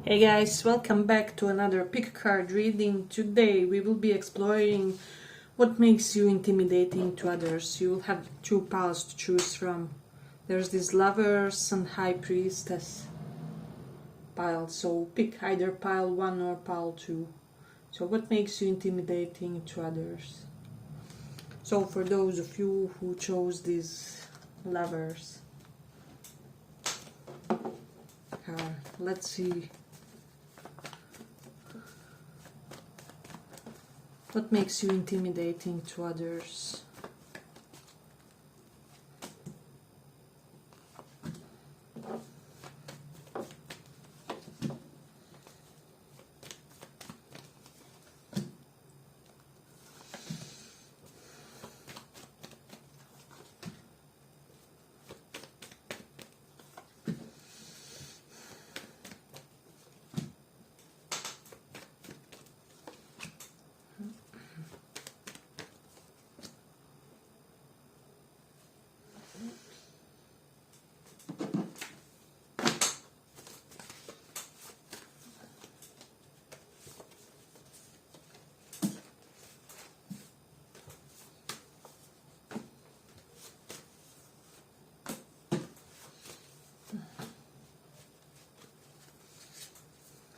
Hey guys, welcome back to another pick card reading. Today we will be exploring what makes you intimidating to others. You will have two piles to choose from. There's this Lovers and High Priestess pile, so pick either pile 1 or pile 2. So what makes you intimidating to others? So for those of you who chose these Lovers, let's see what makes you intimidating to others.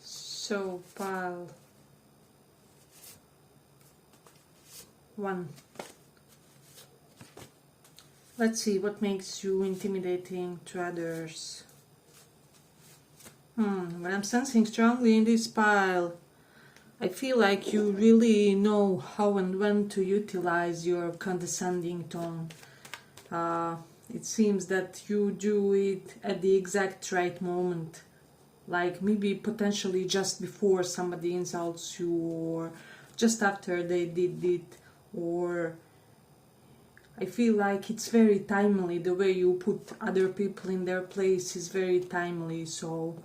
So pile 1. Let's see what makes you intimidating to others. When I'm sensing strongly in this pile, I feel like you really know how and when to utilize your condescending tone. It seems that you do it at the exact right moment. Like maybe potentially just before somebody insults you, or just after they did it, or I feel like it's very timely. The way you put other people in their place is very timely. So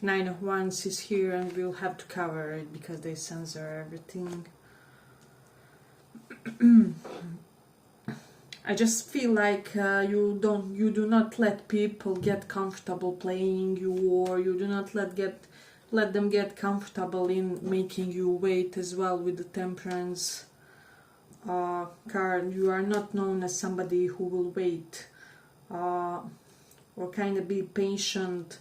9 of Wands is here and we'll have to cover it because they censor everything. I just feel like you do not let people get comfortable playing you, or you do not let them get comfortable in making you wait as well. With the Temperance card, you are not known as somebody who will wait or kind of be patient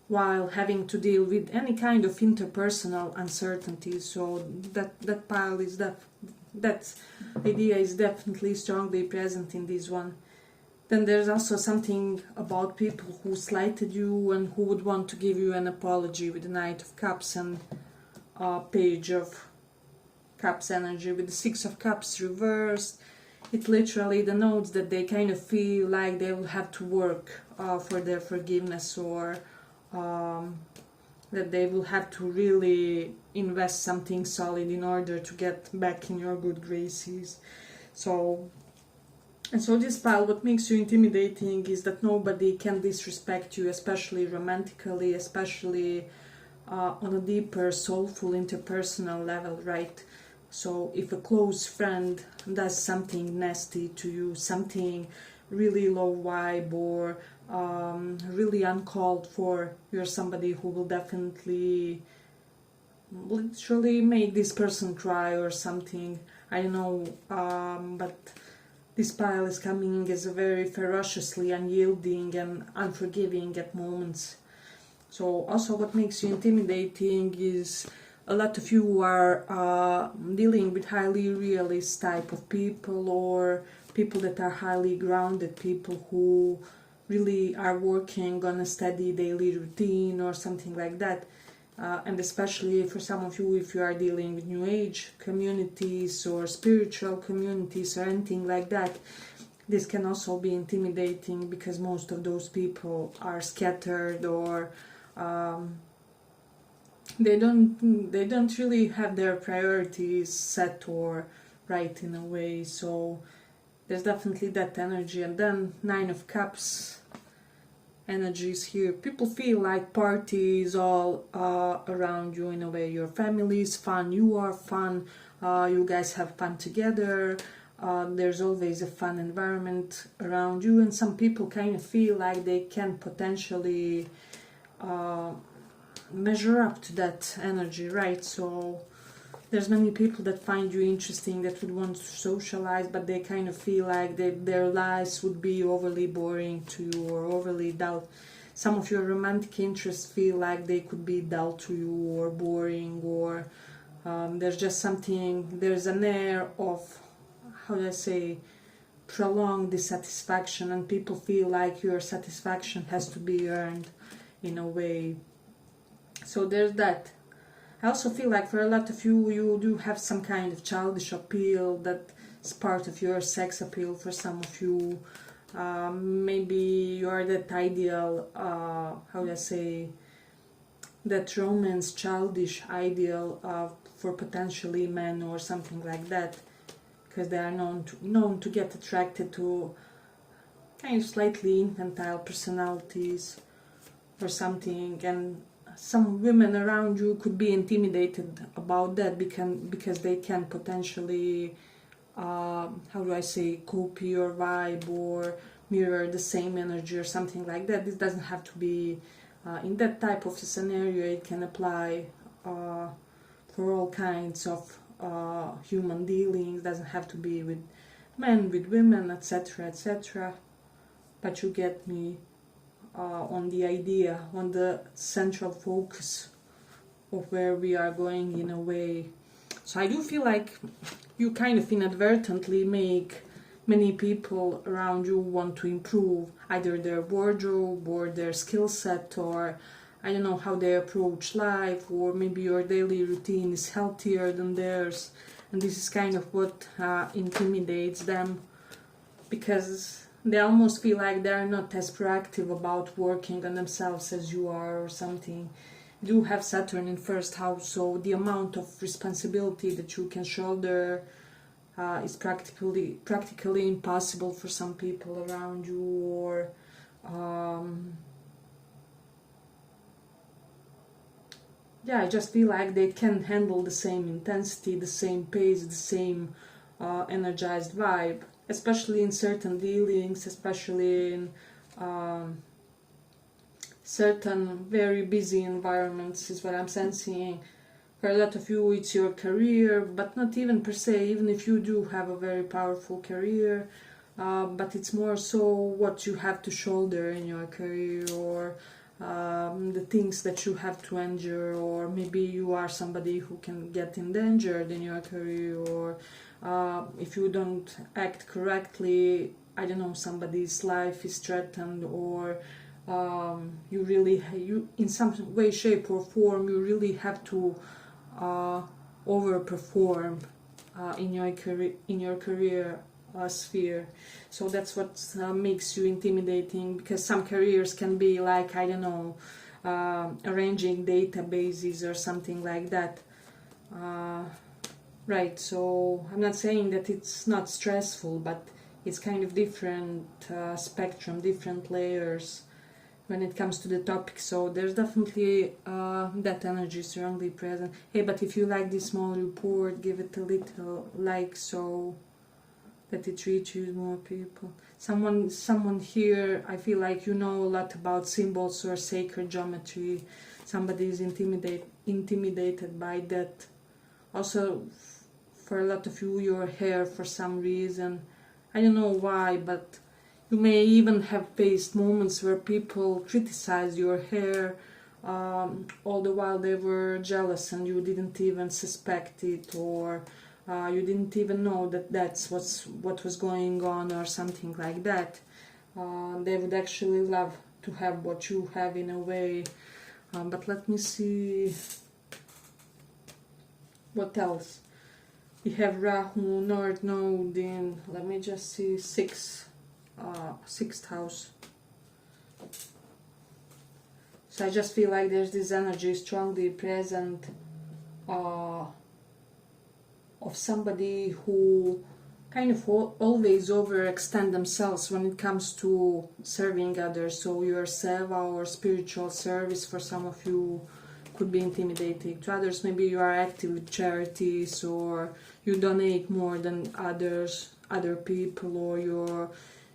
while having to deal with any kind of interpersonal uncertainty. So that pile is that idea is definitely strongly present in this one. Then there's also something about people who slighted you and who would want to give you an apology, with the Knight of Cups and Page of Cups energy. With the Six of Cups reversed, it literally denotes that they kind of feel like they will have to work for their forgiveness, or that they will have to really invest something solid in order to get back in your good graces. So this pile, what makes you intimidating is that nobody can disrespect you, especially romantically, especially on a deeper, soulful, interpersonal level, right? So if a close friend does something nasty to you, something really low vibe or really uncalled for, you're somebody who will definitely literally make this person cry or something. I don't know, but this pile is coming as a very ferociously unyielding and unforgiving at moments. So also what makes you intimidating is a lot of you are dealing with highly realist type of people, or people that are highly grounded, people who really are working on a steady daily routine or something like that. And especially for some of you, if you are dealing with New Age communities or spiritual communities or anything like that, this can also be intimidating because most of those people are scattered, or they don't really have their priorities set or right in a way. So there's definitely that energy. And then 9 of Cups energies here. People feel like party is all around you in a way. Your family is fun, you are fun, you guys have fun together. There's always a fun environment around you, and some people kind of feel like they can potentially measure up to that energy, right? So there's many people that find you interesting, that would want to socialize, but they kind of feel like their lives would be overly boring to you or overly dull. Some of your romantic interests feel like they could be dull to you or boring, or there's just something, there's an air of, how do I say, prolonged dissatisfaction, and people feel like your satisfaction has to be earned in a way. So there's that. I also feel like for a lot of you, you do have some kind of childish appeal that's part of your sex appeal for some of you. Maybe you're that ideal, how do I say, that romance, childish ideal for potentially men or something like that, because they are known to get attracted to kind of slightly infantile personalities or something, and some women around you could be intimidated about that because they can potentially, how do I say, copy your vibe or mirror the same energy or something like that. This doesn't have to be in that type of scenario. It can apply for all kinds of human dealings. It doesn't have to be with men, with women, etc., etc. But you get me. On the idea, on the central focus of where we are going in a way. So I do feel like you kind of inadvertently make many people around you want to improve either their wardrobe or their skill set, or I don't know, how they approach life, or maybe your daily routine is healthier than theirs, and this is kind of what intimidates them, because they almost feel like they're not as proactive about working on themselves as you are or something. You do have Saturn in first house, so the amount of responsibility that you can shoulder is practically impossible for some people around you, or I just feel like they can handle the same intensity, the same pace, the same energized vibe, especially in certain dealings, especially in certain very busy environments, is what I'm sensing. For a lot of you, it's your career, but not even per se, even if you do have a very powerful career, but it's more so what you have to shoulder in your career, or the things that you have to endure, or maybe you are somebody who can get endangered in your career, or if you don't act correctly, I don't know, somebody's life is threatened, or you in some way, shape or form, you really have to overperform in your career sphere. So that's what makes you intimidating, because some careers can be like, I don't know, arranging databases or something like that. Right, so I'm not saying that it's not stressful, but it's kind of different spectrum, different layers when it comes to the topic. So there's definitely that energy strongly present. Hey, but if you like this small report, give it a little like, so that it reaches more people. Someone here, I feel like you know a lot about symbols or sacred geometry. Somebody is intimidated by that. Also, for a lot of you, your hair, for some reason, I don't know why, but you may even have faced moments where people criticize your hair, all the while they were jealous and you didn't even suspect it, or you didn't even know that that's what was going on, or something like that. They would actually love to have what you have in a way. But let me see what else. We have Rahu, North Node in, let me just see, sixth house. So I just feel like there's this energy strongly present of somebody who kind of always overextend themselves when it comes to serving others. So your seva or spiritual service for some of you could be intimidating to others. Maybe you are active with charities, or you donate more than other people, or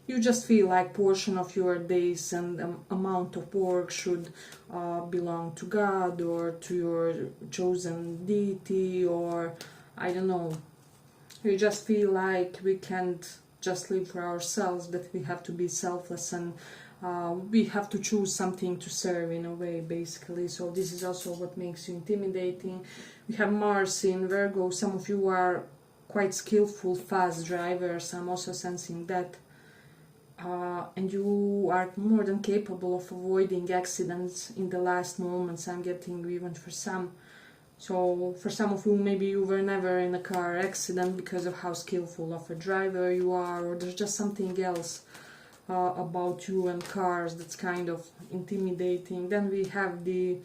you just feel like portion of your days and amount of work should belong to God or to your chosen deity, or I don't know. We just feel like we can't just live for ourselves, that we have to be selfless, and we have to choose something to serve in a way, basically. So this is also what makes you intimidating. We have Mars in Virgo. Some of you are quite skillful, fast drivers. I'm also sensing that. And you are more than capable of avoiding accidents in the last moments, I'm getting, even for some. So for some of you, maybe you were never in a car accident because of how skillful of a driver you are, or there's just something else about you and cars that's kind of intimidating. Then we have the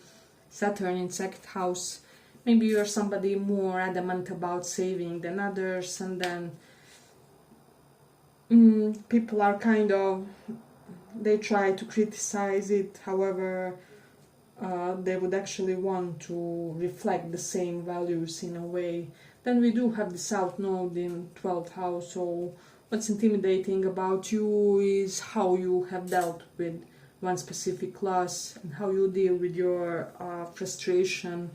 Saturn in second house. Maybe you're somebody more adamant about saving than others, and then people are kind of, they try to criticize it. However, they would actually want to reflect the same values in a way. Then we do have the South Node in 12th house. So what's intimidating about you is how you have dealt with one specific loss, and how you deal with your frustration,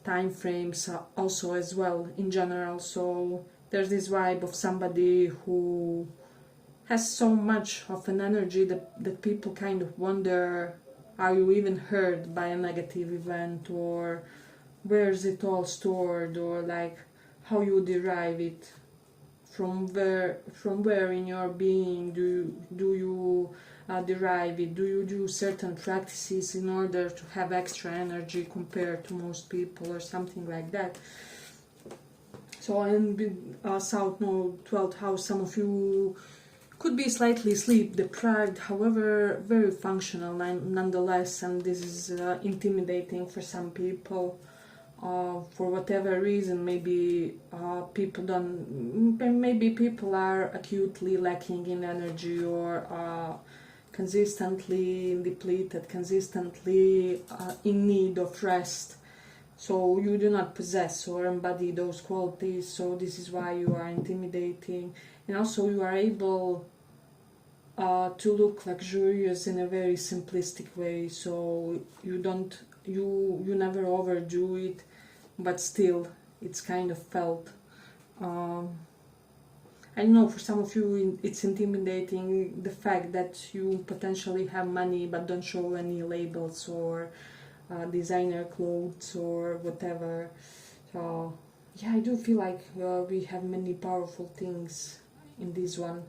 time frames also as well in general. So there's this vibe of somebody who has so much of an energy that people kind of wonder, are you even hurt by a negative event, or where is it all stored, or like how you derive it, from where in your being do you derive it? Do you do certain practices in order to have extra energy compared to most people, or something like that? So in South Node, 12th house, some of you could be slightly sleep deprived, however very functional nonetheless, and this is intimidating for some people. For whatever reason, maybe people are acutely lacking in energy, or consistently depleted, consistently in need of rest. So you do not possess or embody those qualities, so this is why you are intimidating. And also you are able to look luxurious in a very simplistic way, so you never overdo it, but still it's kind of felt. I know for some of you it's intimidating, the fact that you potentially have money but don't show any labels, or designer clothes or whatever. So yeah, I do feel like we have many powerful things in this one.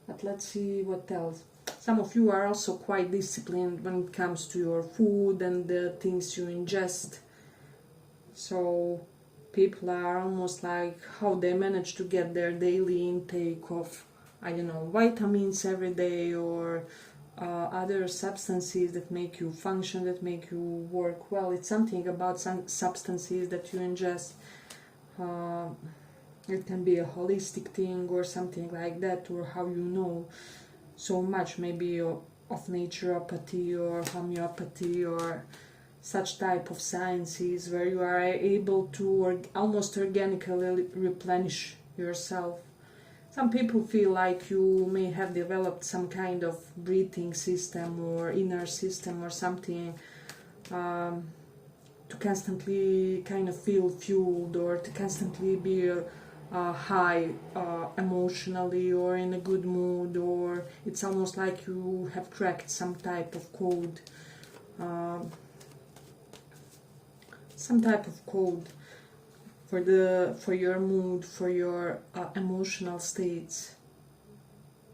But let's see what else. Some of you are also quite disciplined when it comes to your food and the things you ingest. So people are almost like how they manage to get their daily intake of, I don't know, vitamins every day, or other substances that make you function, that make you work well. It's something about some substances that you ingest. It can be a holistic thing or something like that, or how you know so much, maybe of naturopathy or homeopathy or such type of sciences, where you are able to almost organically replenish yourself. Some people feel like you may have developed some kind of breathing system or inner system or something, to constantly kind of feel fueled, or to constantly be high emotionally, or in a good mood, or it's almost like you have cracked some type of code. For your mood, for your emotional states.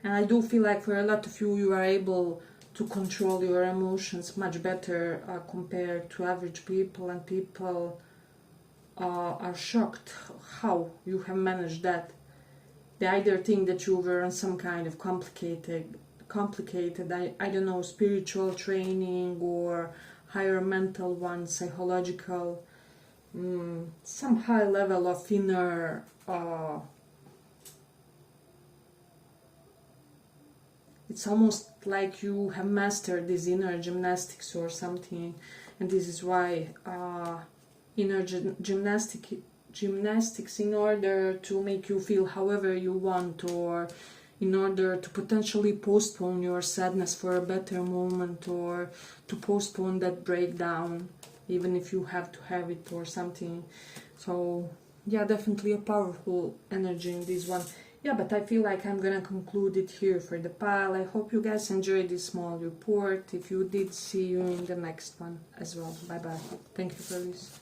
And I do feel like for a lot of you are able to control your emotions much better compared to average people, and people are shocked how you have managed that. They either think that you were on some kind of complicated I don't know, spiritual training, or higher mental one, psychological, some high level of inner it's almost like you have mastered this inner gymnastics or something, and this is why inner gymnastics, in order to make you feel however you want, or in order to potentially postpone your sadness for a better moment, or to postpone that breakdown, even if you have to have it or something. So yeah, definitely a powerful energy in this one. Yeah, but I feel like I'm gonna conclude it here for the pile. I hope you guys enjoyed this small report. If you did, see you in the next one as well. Bye bye. Thank you for this.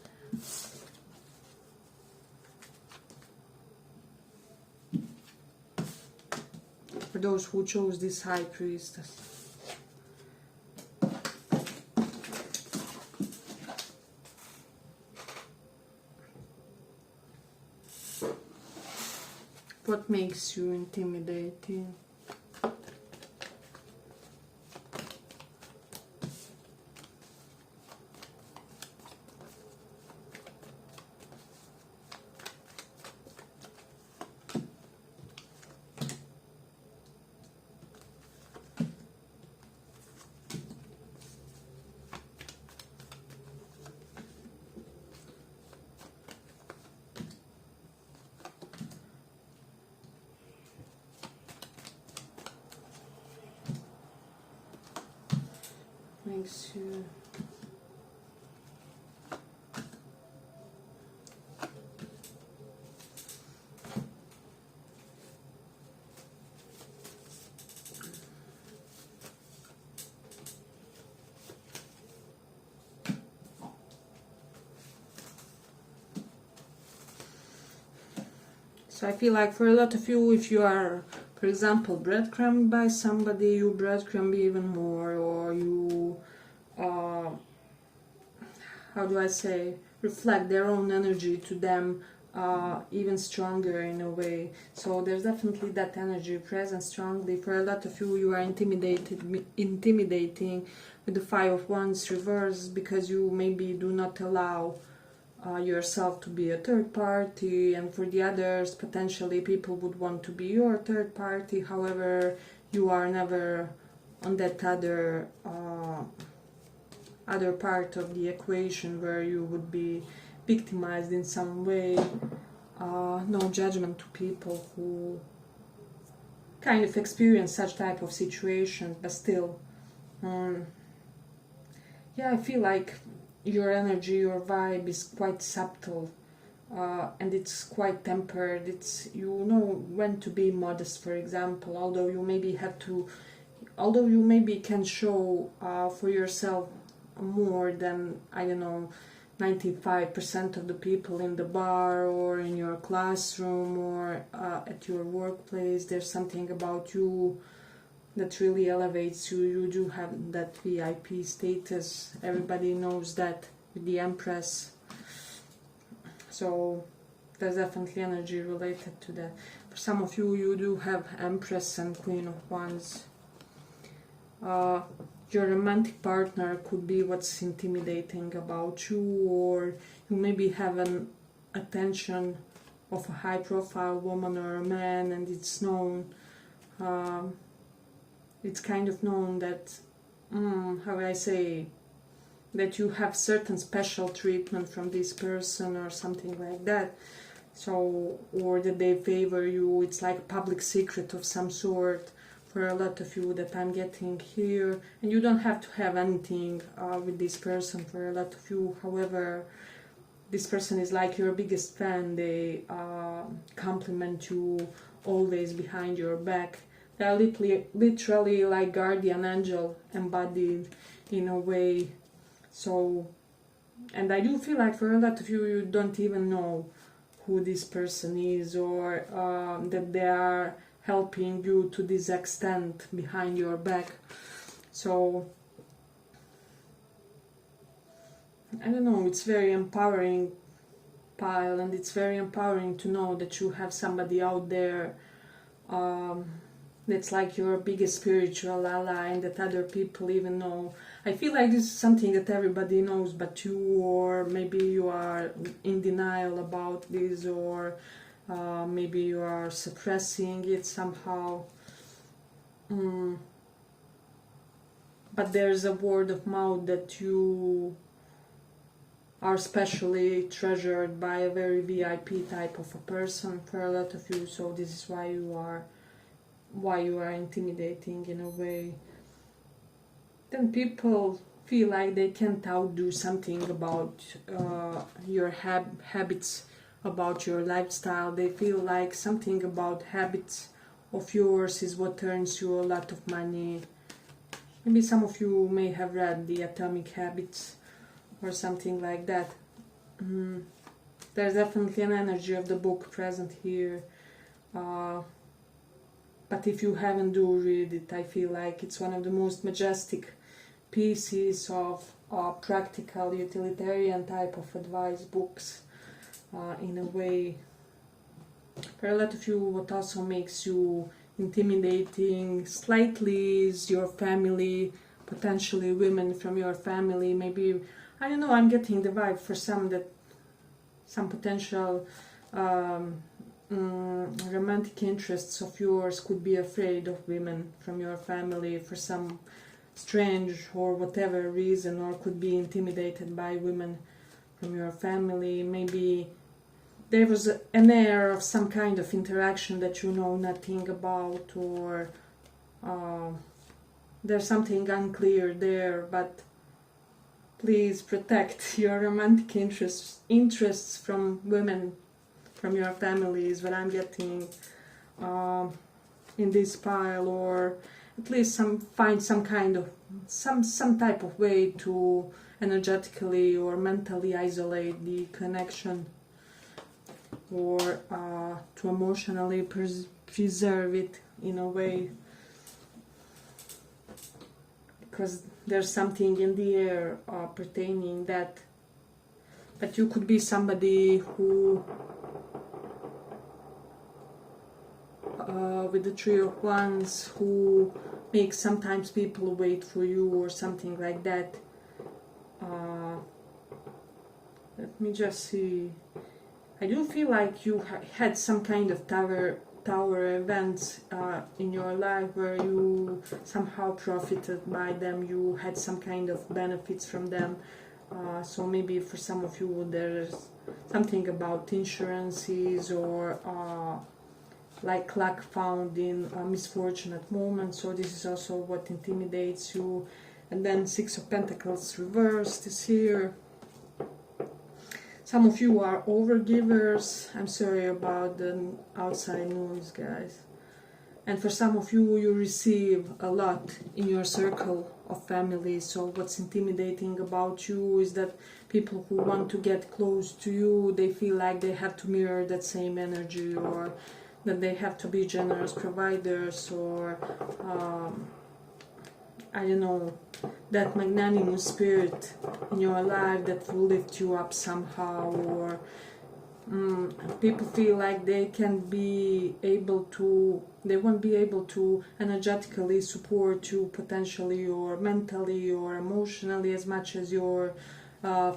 For those who chose this High Priestess. What makes you intimidating? Makes you So I feel like for a lot of you, if you are, for example, breadcrumbed by somebody, you breadcrumb even more, or you, how do I say, reflect their own energy to them even stronger in a way. So there's definitely that energy present strongly. For a lot of you, you are intimidating with the Five of Wands reversed, because you maybe do not allow yourself to be a third party, and for the others, potentially people would want to be your third party. However, you are never on that other part of the equation where you would be victimized in some way. No judgment to people who kind of experience such type of situations, but still, yeah, I feel like your energy, your vibe is quite subtle, and it's quite tempered. It's, you know when to be modest, for example, although you maybe can show for yourself more than, I don't know, 95% of the people in the bar or in your classroom or at your workplace. There's something about you that really elevates you. You do have that VIP status. Everybody knows that with the Empress. So there's definitely energy related to that. For some of you, you do have Empress and Queen of Wands. Your romantic partner could be what's intimidating about you, or you maybe have an attention of a high profile woman or a man, and it's known, it's kind of known that, how I say, that you have certain special treatment from this person or something like that. So, or that they favor you. It's like a public secret of some sort for a lot of you that I'm getting here. And you don't have to have anything with this person for a lot of you. However, this person is like your biggest fan. They compliment you always behind your back. They're literally like guardian angel embodied in a way. So, and I do feel like for a lot of you, you don't even know who this person is, or that they are helping you to this extent behind your back. So, I don't know, it's very empowering, pile, and it's very empowering to know that you have somebody out there that's like your biggest spiritual ally, and that other people even know. I feel like this is something that everybody knows but you, or maybe you are in denial about this, or maybe you are suppressing it somehow. But there's a word of mouth that you are specially treasured by a very VIP type of a person for a lot of you, so this is why you are why you are intimidating in a way. Then people feel like they can't outdo something about your habits, about your lifestyle. They feel like something about habits of yours is what earns you a lot of money. Maybe some of you may have read The Atomic Habits or something like that. There's definitely an energy of the book present here. But if you haven't do read it, I feel like it's one of the most majestic pieces of practical utilitarian type of advice books in a way. For a lot of you, what also makes you intimidating slightly is your family, potentially women from your family. Maybe, I don't know, I'm getting the vibe for some that some potential romantic interests of yours could be afraid of women from your family for some strange or whatever reason, or could be intimidated by women from your family. Maybe there was an air of some kind of interaction that you know nothing about, or there's something unclear there, but please protect your romantic interests from women from your family is what I'm getting in this pile, or at least find some kind of some type of way to energetically or mentally isolate the connection, or to emotionally preserve it in a way, because there's something in the air pertaining that. But you could be somebody who with the Three of Wands, who makes sometimes people wait for you or something like that. Let me just see. I do feel like you had some kind of tower events in your life where you somehow profited by them. You had some kind of benefits from them. So maybe for some of you there's something about insurances, or like luck found in misfortunate moments. So this is also what intimidates you. And then Six of Pentacles reversed is here. Some of you are overgivers. I'm sorry about the outside noise, guys. And for some of you, you receive a lot in your circle of family. So what's intimidating about you is that people who want to get close to you, they feel like they have to mirror that same energy, or that they have to be generous providers, or I don't know, that magnanimous spirit in your life that will lift you up somehow, or people feel like they won't be able to energetically support you potentially, or mentally or emotionally as much as your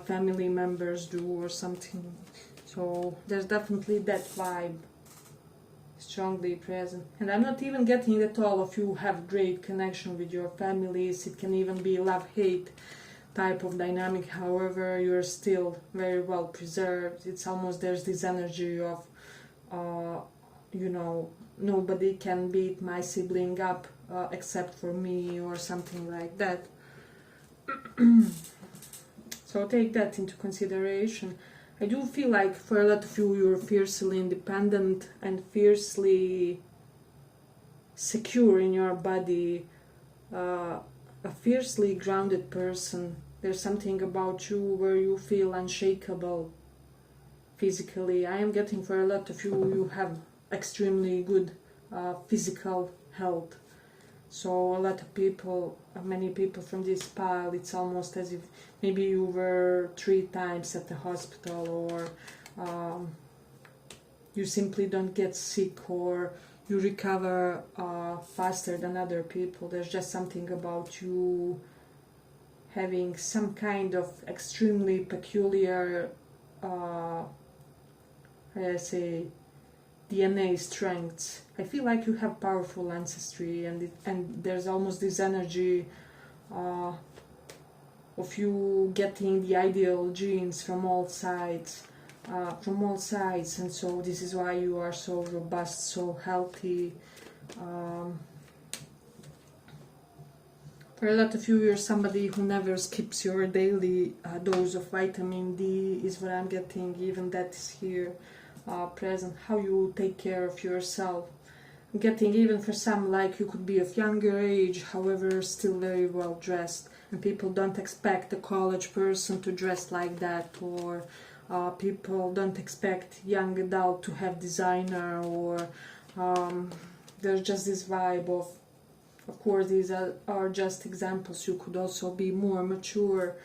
family members do or something. So there's definitely that vibe strongly present. And I'm not even getting that all of you have great connection with your families. It can even be love-hate type of dynamic. However, you're still very well preserved. It's almost, there's this energy of nobody can beat my sibling up except for me, or something like that. So take that into consideration. I do feel like for a lot of you, you're fiercely independent and fiercely secure in your body, a fiercely grounded person. There's something about you where you feel unshakable physically. I am getting for a lot of you, you have extremely good physical health. So a lot of people, many people from this pile, it's almost as if maybe you were 3 times at the hospital, or you simply don't get sick, or you recover faster than other people. There's just something about you having some kind of extremely peculiar, DNA strengths. I feel like you have powerful ancestry, and there's almost this energy of you getting the ideal genes from all sides, and so this is why you are so robust, so healthy, Um, for a lot of you, you're somebody who never skips your daily dose of vitamin D, is what I'm getting, even that is here present. How you take care of yourself. I'm getting even for some, like you could be of younger age, however, still very well dressed. And people don't expect a college person to dress like that, or people don't expect young adult to have designer, or there's just this vibe of course these are just examples. You could also be more mature,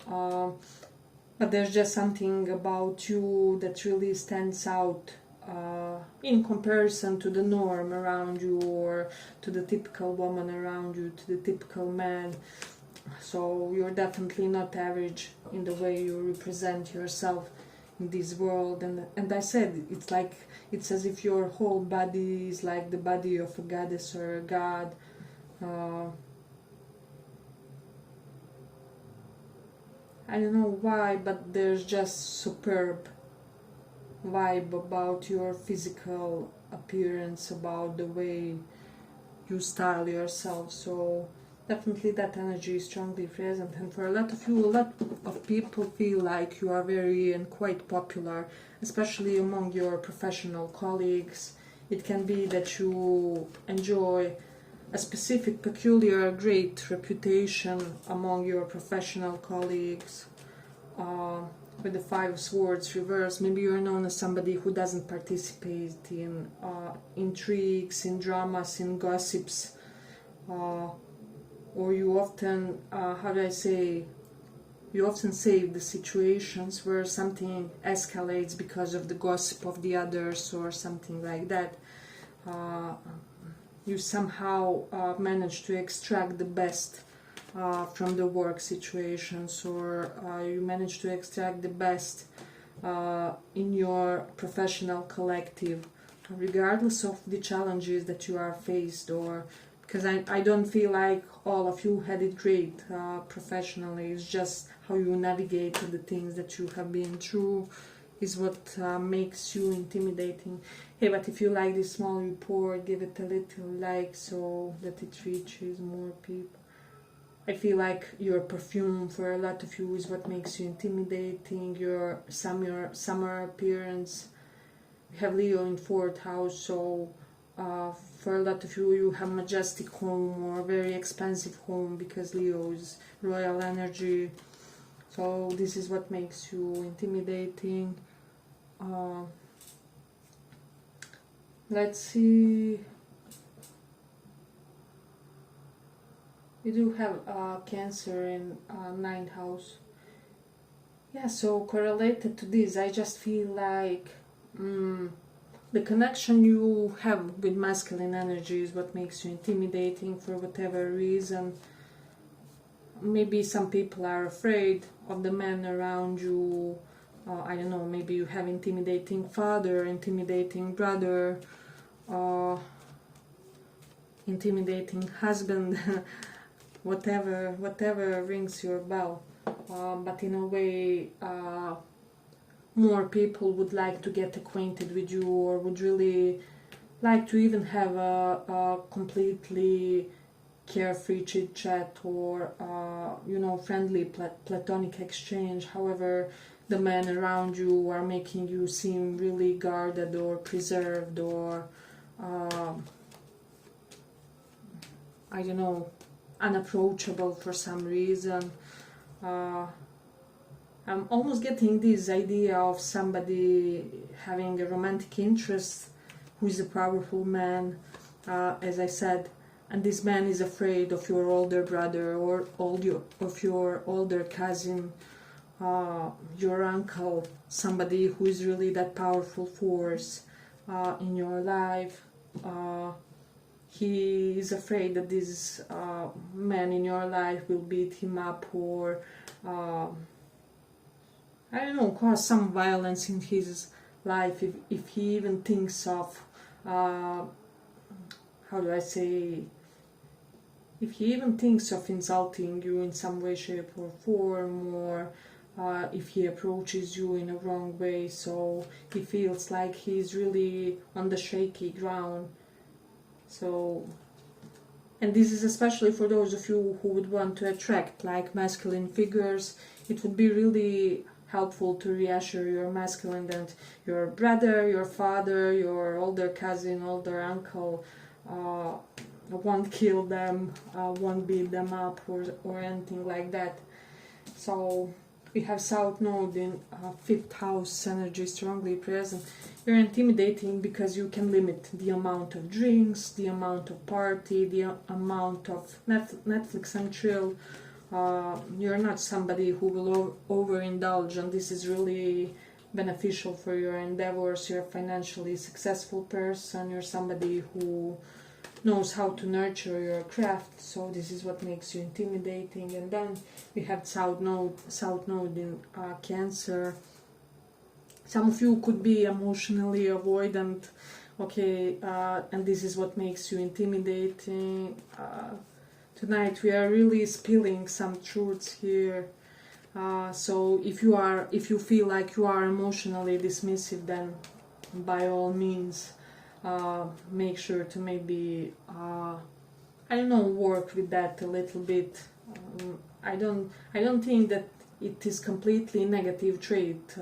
but there's just something about you that really stands out in comparison to the norm around you, or to the typical woman around you, to the typical man. So you're definitely not average in the way you represent yourself in this world. And I said, it's as if your whole body is like the body of a goddess or a god. I don't know why, but there's just superb vibe about your physical appearance, about the way you style yourself. So definitely that energy is strongly present. And for a lot of you, a lot of people feel like you are very and quite popular, especially among your professional colleagues. It can be that you enjoy a specific, peculiar, great reputation among your professional colleagues. With the Five of Swords reversed, maybe you're known as somebody who doesn't participate in intrigues, in dramas, in gossips, or you often, you often save the situations where something escalates because of the gossip of the others or something like that. You somehow manage to extract the best from the work situations, or you manage to extract the best in your professional collective, regardless of the challenges that you are faced. Or because I don't feel like all of you had it great professionally. It's just how you navigated the things that you have been through is what makes you intimidating. Hey, but if you like this small report, give it a little like so that it reaches more people. I feel like your perfume for a lot of you is what makes you intimidating. Your summer appearance. You have Leo in 4th house, so for a lot of you, you have majestic home or very expensive home, because Leo is royal energy. So this is what makes you intimidating. Let's see. You do have Cancer in 9th house. Yeah, so correlated to this, I just feel like the connection you have with masculine energy is what makes you intimidating for whatever reason. Maybe some people are afraid of the men around you. I don't know, maybe you have intimidating father, intimidating brother, intimidating husband, whatever rings your bell. But in a way, more people would like to get acquainted with you, or would really like to even have a completely carefree chit chat, or friendly platonic exchange. However, the men around you are making you seem really guarded or preserved, or I don't know, unapproachable for some reason. I'm almost getting this idea of somebody having a romantic interest who is a powerful man, as I said, and this man is afraid of your older brother, or of your older cousin, your uncle, somebody who is really that powerful force in your life. He is afraid that this man in your life will beat him up, or I don't know, cause some violence in his life, if he even thinks of, if he even thinks of insulting you in some way, shape or form, or if he approaches you in a wrong way, so he feels like he's really on the shaky ground. So, and this is especially for those of you who would want to attract like masculine figures. It would be really helpful to reassure your masculine that your brother, your father, your older cousin, older uncle won't kill them, won't beat them up or anything like that. So we have South Node in 5th house energy strongly present. You're intimidating because you can limit the amount of drinks, the amount of party, the amount of Netflix and chill. You're not somebody who will overindulge, and this is really beneficial for your endeavors. You're a financially successful person. You're somebody who knows how to nurture your craft, so this is what makes you intimidating. And then we have South Node in Cancer. Some of you could be emotionally avoidant, okay, and this is what makes you intimidating. Tonight we are really spilling some truths here. So if you feel like you are emotionally dismissive, then by all means make sure to maybe I don't know, work with that a little bit. I don't think that it is completely negative trait,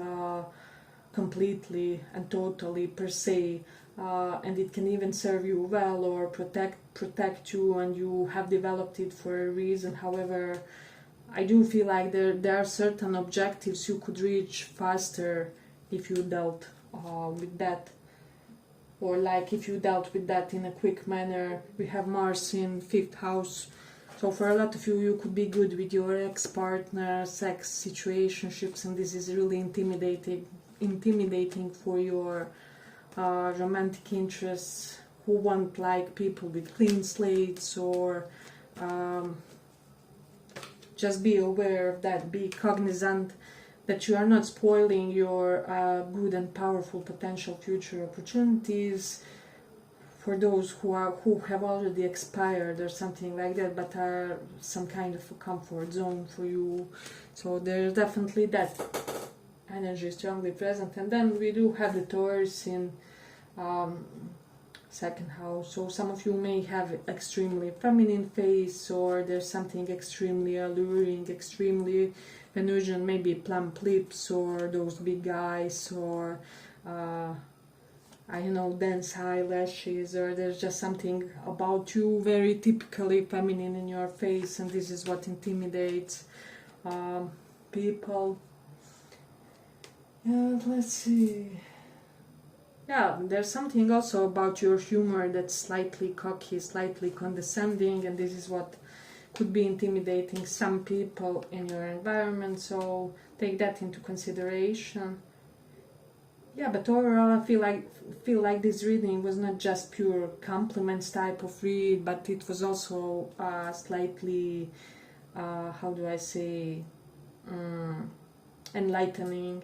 completely and totally per se, and it can even serve you well or protect you, and you have developed it for a reason. However, I do feel like there are certain objectives you could reach faster if you dealt with that, or like if you dealt with that in a quick manner. We have Mars in 5th house, so for a lot of you, you could be good with your ex-partner, sex situationships, and this is really intimidating for your romantic interests who want like people with clean slates, or just be aware of that, be cognizant that you are not spoiling your good and powerful potential future opportunities for those who have already expired or something like that, but are some kind of a comfort zone for you. So there's definitely that energy strongly present. And then we do have the Taurus in 2nd house. So some of you may have extremely feminine face, or there's something extremely alluring, extremely Venusian, maybe plump lips, or those big eyes, or I don't know, dense eyelashes, or there's just something about you very typically feminine in your face, and this is what intimidates people. Yeah, let's see. Yeah, there's something also about your humor that's slightly cocky, slightly condescending, and this is what could be intimidating some people in your environment, so take that into consideration. Yeah, but overall I feel like this reading was not just pure compliments type of read, but it was also slightly, how do I say, enlightening.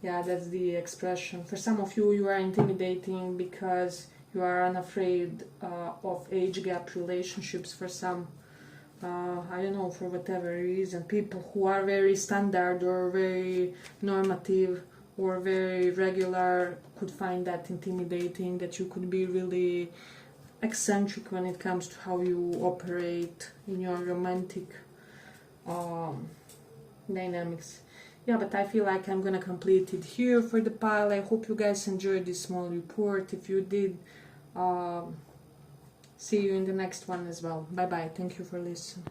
Yeah, that's the expression. For some of you, you are intimidating because you are unafraid of age gap relationships. For some, I don't know, for whatever reason, people who are very standard or very normative or very regular could find that intimidating, that you could be really eccentric when it comes to how you operate in your romantic dynamics. Yeah, but I feel like I'm gonna complete it here for the pile. I hope you guys enjoyed this small report. If you did, see you in the next one as well. Bye bye. Thank you for listening.